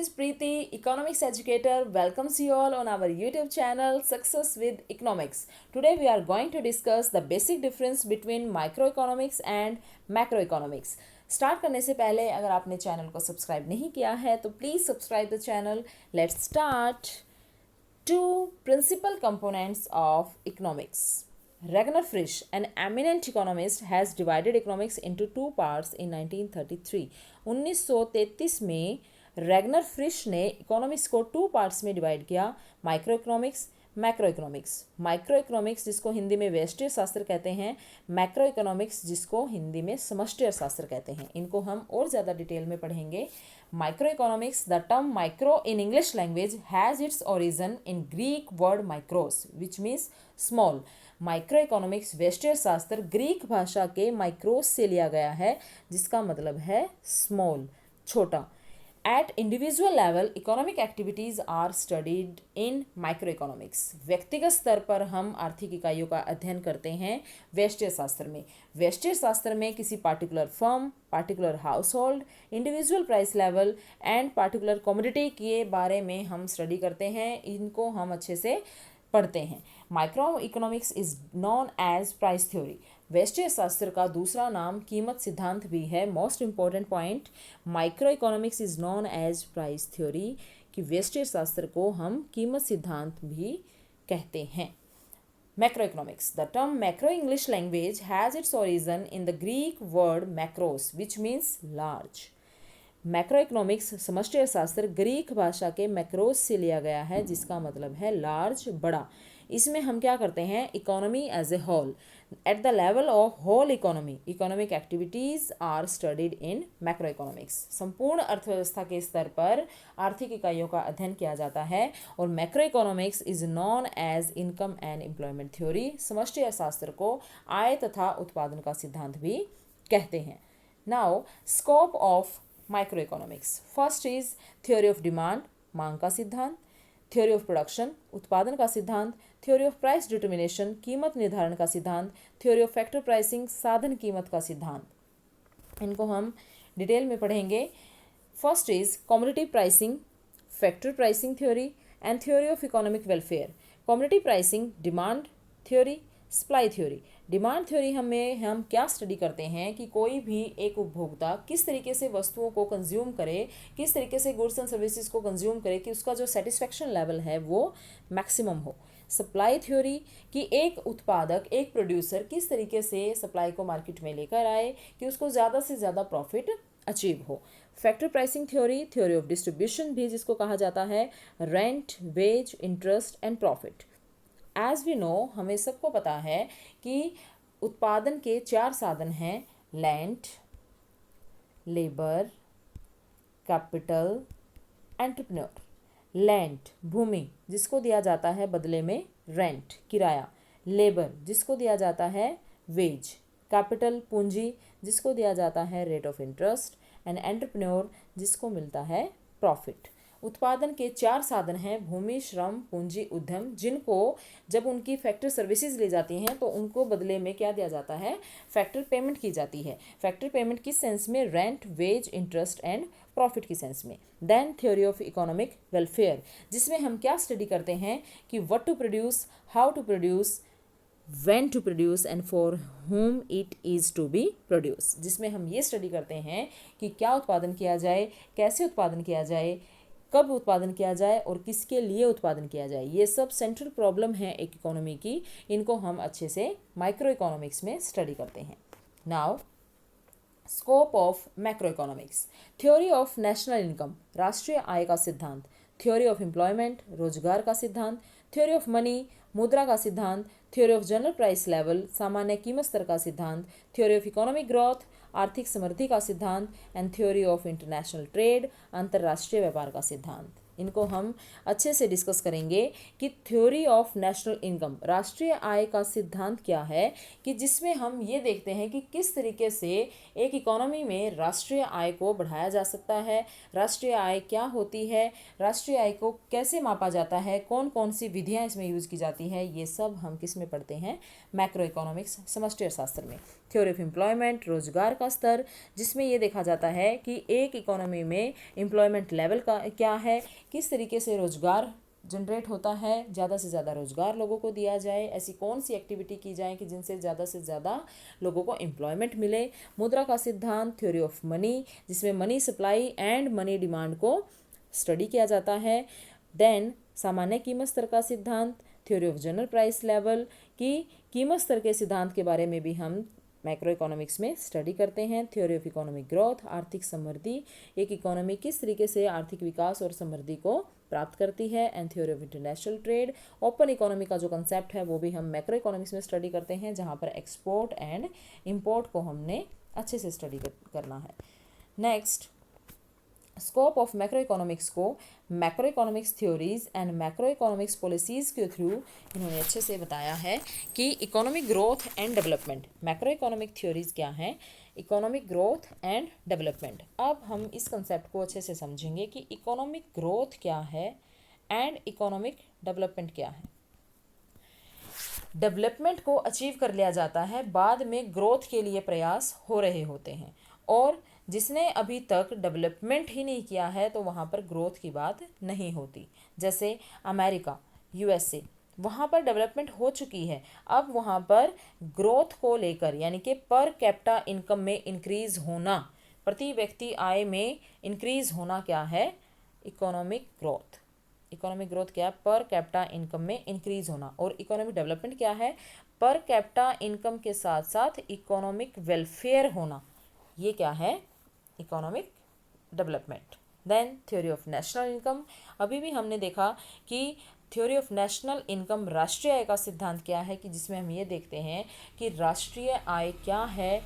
is Preeti, economics educator, welcomes you all on our YouTube channel Success with Economics. Today we are going to discuss the basic difference between microeconomics and macroeconomics. Start करने से पहले अगर आपने channel को subscribe नहीं किया है तो please subscribe the channel. Let's start. Two principal components of economics. Ragnar Frisch, an eminent economist, has divided economics into two parts in 1933. 1933 में रैगनर फ्रिश ने इकोनॉमिक्स को टू पार्ट्स में डिवाइड किया, micro economics, macro economics. Micro economics जिसको हिंदी में व्यष्टि शास्त्र कहते हैं, मैक्रो इकोनॉमिक्स जिसको हिंदी में समष्टि शास्त्र कहते हैं. इनको हम और ज़्यादा डिटेल में पढ़ेंगे. Micro economics, the term micro in English language has its origin in Greek word micros which means small. Micro economics व्यष्टि शास्त्र ग्रीक भाषा के माइक्रोस से लिया गया है जिसका मतलब है स्मॉल, छोटा. At individual level, economic activities are studied in microeconomics. व्यक्तिगत स्तर पर हम आर्थिक इकाइयों का अध्ययन करते हैं व्यष्टि शास्त्र में. व्यष्टि शास्त्र में किसी particular firm, particular house hold, individual price level and particular commodity के बारे में हम स्टडी करते हैं. इनको हम अच्छे से पढ़ते हैं. Micro economics is known as price theory. व्यष्टि शास्त्र का दूसरा नाम कीमत सिद्धांत भी है. Most important point, micro economics is known as price theory, कि व्यष्टि शास्त्र को हम कीमत सिद्धांत भी कहते हैं. Macro economics, the term macro English language has its origin in the Greek word macros which means large. Macro economics समष्टि शास्त्र ग्रीक भाषा के मैक्रोस से लिया गया है जिसका मतलब है लार्ज, बड़ा. इसमें हम क्या करते हैं, economy as a whole. At the level of whole economy, economic activities are studied in macro economics. संपूर्ण अर्थव्यवस्था के स्तर पर आर्थिक इकाइयों का अध्ययन किया जाता है. और macro economics is known as income and employment theory. समष्टि शास्त्र को आय तथा उत्पादन का सिद्धांत भी कहते हैं. Now scope of micro economics. First is theory of demand, मांग का सिद्धांत. थ्योरी ऑफ प्रोडक्शन, उत्पादन का सिद्धांत. थ्योरी ऑफ प्राइस डिटर्मिनेशन, कीमत निर्धारण का सिद्धांत. थ्योरी ऑफ फैक्टर प्राइसिंग, साधन कीमत का सिद्धांत. इनको हम डिटेल में पढ़ेंगे. First is commodity pricing, factor pricing theory and theory of economic welfare. Commodity pricing, demand theory, supply theory. Demand theory हम क्या स्टडी करते हैं कि कोई भी एक उपभोक्ता किस तरीके से वस्तुओं को कंज्यूम करे, किस तरीके से गुड्स एंड सर्विसेज को कंज्यूम करे कि उसका जो सेटिस्फेक्शन लेवल है वो मैक्सिमम हो. सप्लाई थ्योरी कि एक उत्पादक, एक प्रोड्यूसर किस तरीके से सप्लाई को मार्केट में लेकर आए कि उसको ज़्यादा से ज़्यादा प्रॉफिट अचीव हो. Factor pricing theory, theory of distribution भी जिसको कहा जाता है, rent, wage, interest and profit. As we know, हमें सबको पता है कि उत्पादन के चार साधन हैं, land, labour, capital, entrepreneur. Land भूमि जिसको दिया जाता है बदले में रेंट, किराया. लेबर जिसको दिया जाता है वेज. कैपिटल पूंजी जिसको दिया जाता है rate of interest. And entrepreneur जिसको मिलता है प्रॉफिट. उत्पादन के चार साधन हैं, भूमि, श्रम, पूंजी, उद्यम, जिनको जब उनकी फैक्टर सर्विसेज ली जाती हैं तो उनको बदले में क्या दिया जाता है, फैक्टर पेमेंट की जाती है. फैक्टर पेमेंट किस सेंस में, rent, wage, interest and profit की सेंस में. Then theory of economic welfare जिसमें हम क्या स्टडी करते हैं कि what to produce, how to produce, when to produce and for whom it is to be produced. जिसमें हम ये स्टडी करते हैं कि क्या उत्पादन किया जाए, कैसे उत्पादन किया जाए, कब उत्पादन किया जाए और किसके लिए उत्पादन किया जाए. ये सब सेंट्रल प्रॉब्लम है एक इकोनॉमी की. इनको हम अच्छे से माइक्रो इकोनॉमिक्स में स्टडी करते हैं. Now scope of macro economics. Theory of national income, राष्ट्रीय आय का सिद्धांत. थ्योरी ऑफ एम्प्लॉयमेंट, रोजगार का सिद्धांत. थ्योरी ऑफ मनी, मुद्रा का सिद्धांत. Theory of general price level, सामान्य कीमत स्तर का सिद्धांत. थ्योरी ऑफ इकोनॉमिक ग्रोथ, आर्थिक समृद्धि का सिद्धांत. And theory of international trade, अंतर्राष्ट्रीय व्यापार का सिद्धांत. इनको हम अच्छे से डिस्कस करेंगे कि थ्योरी ऑफ नेशनल इनकम, राष्ट्रीय आय का सिद्धांत क्या है, कि जिसमें हम ये देखते हैं कि किस तरीके से एक इकोनॉमी में राष्ट्रीय आय को बढ़ाया जा सकता है, राष्ट्रीय आय क्या होती है, राष्ट्रीय आय को कैसे मापा जाता है, कौन कौन सी विधियाँ इसमें यूज की जाती हैं, ये सब हम किस में पढ़ते हैं, मैक्रो इकोनॉमिक्स समष्टि अर्थशास्त्र में। थ्योरी ऑफ एम्प्लॉयमेंट, रोजगार का स्तर, जिसमें ये देखा जाता है कि एक इकोनॉमी में एम्प्लॉयमेंट लेवल का क्या है, किस तरीके से रोजगार जनरेट होता है, ज़्यादा से ज़्यादा रोजगार लोगों को दिया जाए, ऐसी कौन सी एक्टिविटी की जाए कि जिनसे ज़्यादा से ज़्यादा लोगों को एम्प्लॉयमेंट मिले। मुद्रा का सिद्धांत, थ्योरी ऑफ मनी, जिसमें money supply and money demand को स्टडी किया जाता है। देन सामान्य कीमत स्तर का सिद्धांत, theory of general price level, की कीमत स्तर के सिद्धांत के बारे में भी हम मैक्रो इकोनॉमिक्स में स्टडी करते हैं। थ्योरी ऑफ इकोनॉमिक ग्रोथ, आर्थिक समृद्धि, एक इकोनॉमी किस तरीके से आर्थिक विकास और समृद्धि को प्राप्त करती है। And theory of international trade, open economy का जो कंसेप्ट है वो भी हम मैक्रो इकोनॉमिक्स में स्टडी करते हैं, जहाँ पर एक्सपोर्ट एंड इम्पोर्ट को हमने अच्छे से स्टडी करना है। Next, scope of macro economics को macro economics theories and macro economics policies के थ्रू इन्होंने अच्छे से बताया है कि economic growth and development, macro economic theories क्या हैं, इकोनॉमिक ग्रोथ एंड डेवलपमेंट। अब हम इस कंसेप्ट को अच्छे से समझेंगे कि इकोनॉमिक ग्रोथ क्या है एंड इकोनॉमिक डेवलपमेंट क्या है। डेवलपमेंट को अचीव कर लिया जाता है, बाद में ग्रोथ के लिए प्रयास हो रहे होते हैं, और जिसने अभी तक डेवलपमेंट ही नहीं किया है तो वहाँ पर ग्रोथ की बात नहीं होती। जैसे अमेरिका, यूएसए, वहाँ पर डेवलपमेंट हो चुकी है, अब वहाँ पर ग्रोथ को लेकर यानी कि पर कैपिटा इनकम में इंक्रीज होना, प्रति व्यक्ति आय में इंक्रीज होना क्या है, इकोनॉमिक ग्रोथ। इकोनॉमिक ग्रोथ क्या है, पर कैपिटा इनकम में इंक्रीज होना। और इकोनॉमिक डेवलपमेंट क्या है, पर कैपिटा इनकम के साथ साथ इकोनॉमिक वेलफेयर होना, ये क्या है, economic development. Then theory of national income, अभी भी हमने देखा कि थ्योरी ऑफ नेशनल इनकम राष्ट्रीय आय का सिद्धांत क्या है, कि जिसमें हम ये देखते हैं कि राष्ट्रीय आय क्या है,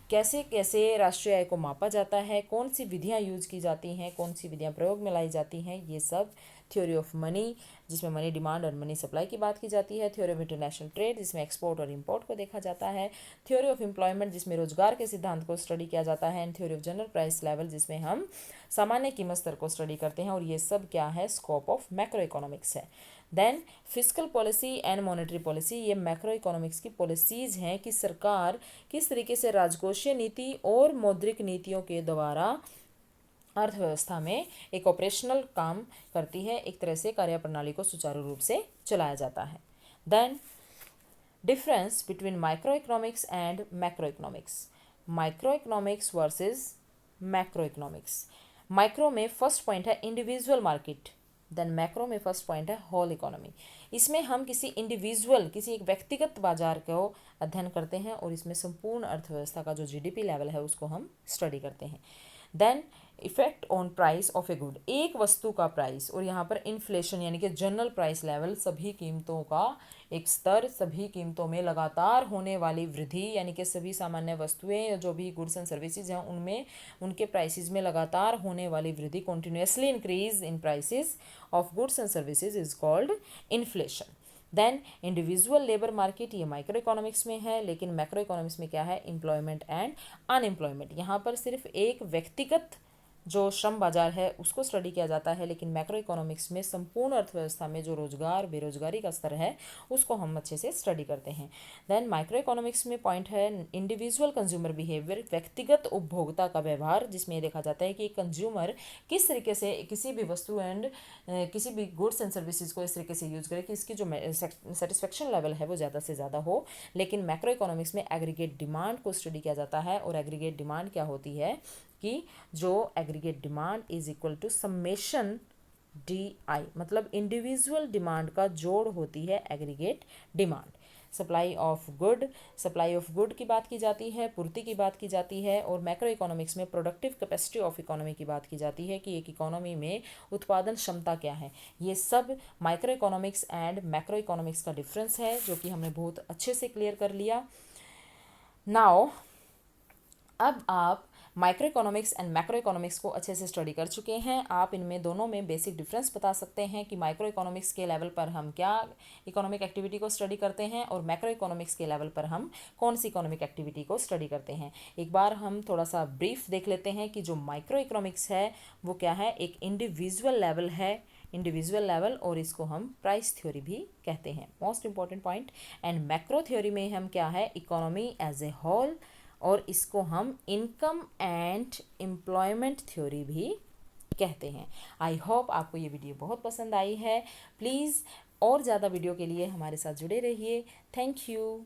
कैसे कैसे राष्ट्रीय आय को मापा जाता है, कौन सी विधियाँ यूज की जाती हैं, कौन सी विधियाँ प्रयोग में लाई जाती हैं, ये सब। थ्योरी ऑफ मनी, जिसमें मनी डिमांड और मनी सप्लाई की बात की जाती है। थ्योरी ऑफ इंटरनेशनल ट्रेड, जिसमें एक्सपोर्ट और इंपोर्ट को देखा जाता है। थ्योरी ऑफ एम्प्लॉयमेंट, जिसमें रोजगार के सिद्धांत को स्टडी किया जाता है। And theory of general price level, जिसमें हम सामान्य कीमत स्तर को स्टडी करते हैं। और ये सब क्या है, स्कोप ऑफ मैक्रो इकोनॉमिक्स है। Then fiscal policy and monetary policy, ये मैक्रो इकोनॉमिक्स की पॉलिसीज़ हैं कि सरकार किस तरीके से राजकोषीय नीति और मौद्रिक नीतियों के द्वारा अर्थव्यवस्था में एक ऑपरेशनल काम करती है, एक तरह से कार्यप्रणाली को सुचारू रूप से चलाया जाता है। Then difference between micro economics and macro economics, micro economics versus macro economics. Micro में फर्स्ट पॉइंट है इंडिविजुअल मार्केट, देन मैक्रो में फर्स्ट पॉइंट है होल इकोनॉमी। इसमें हम किसी इंडिविजुअल, किसी एक व्यक्तिगत बाजार को अध्ययन करते हैं और इसमें संपूर्ण अर्थव्यवस्था का जो जीडीपी लेवल है उसको हम स्टडी करते हैं। Then effect on price of a good, एक वस्तु का प्राइस, और यहाँ पर इन्फ्लेशन यानी कि जनरल प्राइस लेवल, सभी कीमतों का एक स्तर, सभी कीमतों में लगातार होने वाली वृद्धि, यानी कि सभी सामान्य वस्तुएं जो भी गुड्स एंड सर्विसेज हैं उनमें, उनके प्राइसेस में लगातार होने वाली वृद्धि, continuously increase in prices of goods and services is called inflation. Then individual labour market, ये माइक्रो इकोनॉमिक्स में है, लेकिन मैक्रो इकोनॉमिक्स में क्या है, एम्प्लॉयमेंट एंड अनएम्प्लॉयमेंट। यहाँ पर सिर्फ एक व्यक्तिगत जो श्रम बाजार है उसको स्टडी किया जाता है, लेकिन मैक्रो इकोनॉमिक्स में संपूर्ण अर्थव्यवस्था में जो रोजगार बेरोजगारी का स्तर है उसको हम अच्छे से स्टडी करते हैं। देन माइक्रो इकोनॉमिक्स में पॉइंट है इंडिविजुअल कंज्यूमर बिहेवियर, व्यक्तिगत उपभोक्ता का व्यवहार, जिसमें ये देखा जाता है कि कंज्यूमर किस तरीके से किसी भी वस्तु एंड किसी भी गुड्स एंड सर्विसेज को इस तरीके से यूज करे कि इसकी जो सेटिस्फेक्शन लेवल है वो ज़्यादा से ज़्यादा हो। लेकिन मैक्रो इकोनॉमिक्स में एग्रीगेट डिमांड को स्टडी किया जाता है, और एग्रीगेट डिमांड क्या होती है कि जो aggregate demand is equal to summation DI, मतलब इंडिविजुअल डिमांड का जोड़ होती है aggregate demand. Supply of good की बात की जाती है, पूर्ति की बात की जाती है, और मैक्रो इकोनॉमिक्स में प्रोडक्टिव कैपेसिटी ऑफ इकोनॉमी की बात की जाती है कि एक इकोनॉमी में उत्पादन क्षमता क्या है। ये सब micro economics and macro economics का डिफरेंस है, जो कि हमने बहुत अच्छे से क्लियर कर लिया। नाउ अब आप micro economics and macro economics को अच्छे से स्टडी कर चुके हैं, आप इनमें दोनों में बेसिक डिफरेंस बता सकते हैं कि माइक्रो इकोनॉमिक्स के लेवल पर हम क्या इकोनॉमिक एक्टिविटी को स्टडी करते हैं और मैक्रो इकोनॉमिक्स के लेवल पर हम कौन सी इकोनॉमिक एक्टिविटी को स्टडी करते हैं। एक बार हम थोड़ा सा ब्रीफ देख लेते हैं कि जो माइक्रो इकोनॉमिक्स है वो क्या है, एक इंडिविजुअल लेवल है, इंडिविजुअल लेवल, और इसको हम प्राइस थ्योरी भी कहते हैं, most important point. And macro theory में हम क्या है, इकोनॉमी एज ए होल, और इसको हम इनकम एंड एम्प्लॉयमेंट थ्योरी भी कहते हैं। आई होप आपको ये वीडियो बहुत पसंद आई है। प्लीज़ और ज़्यादा वीडियो के लिए हमारे साथ जुड़े रहिए। Thank you.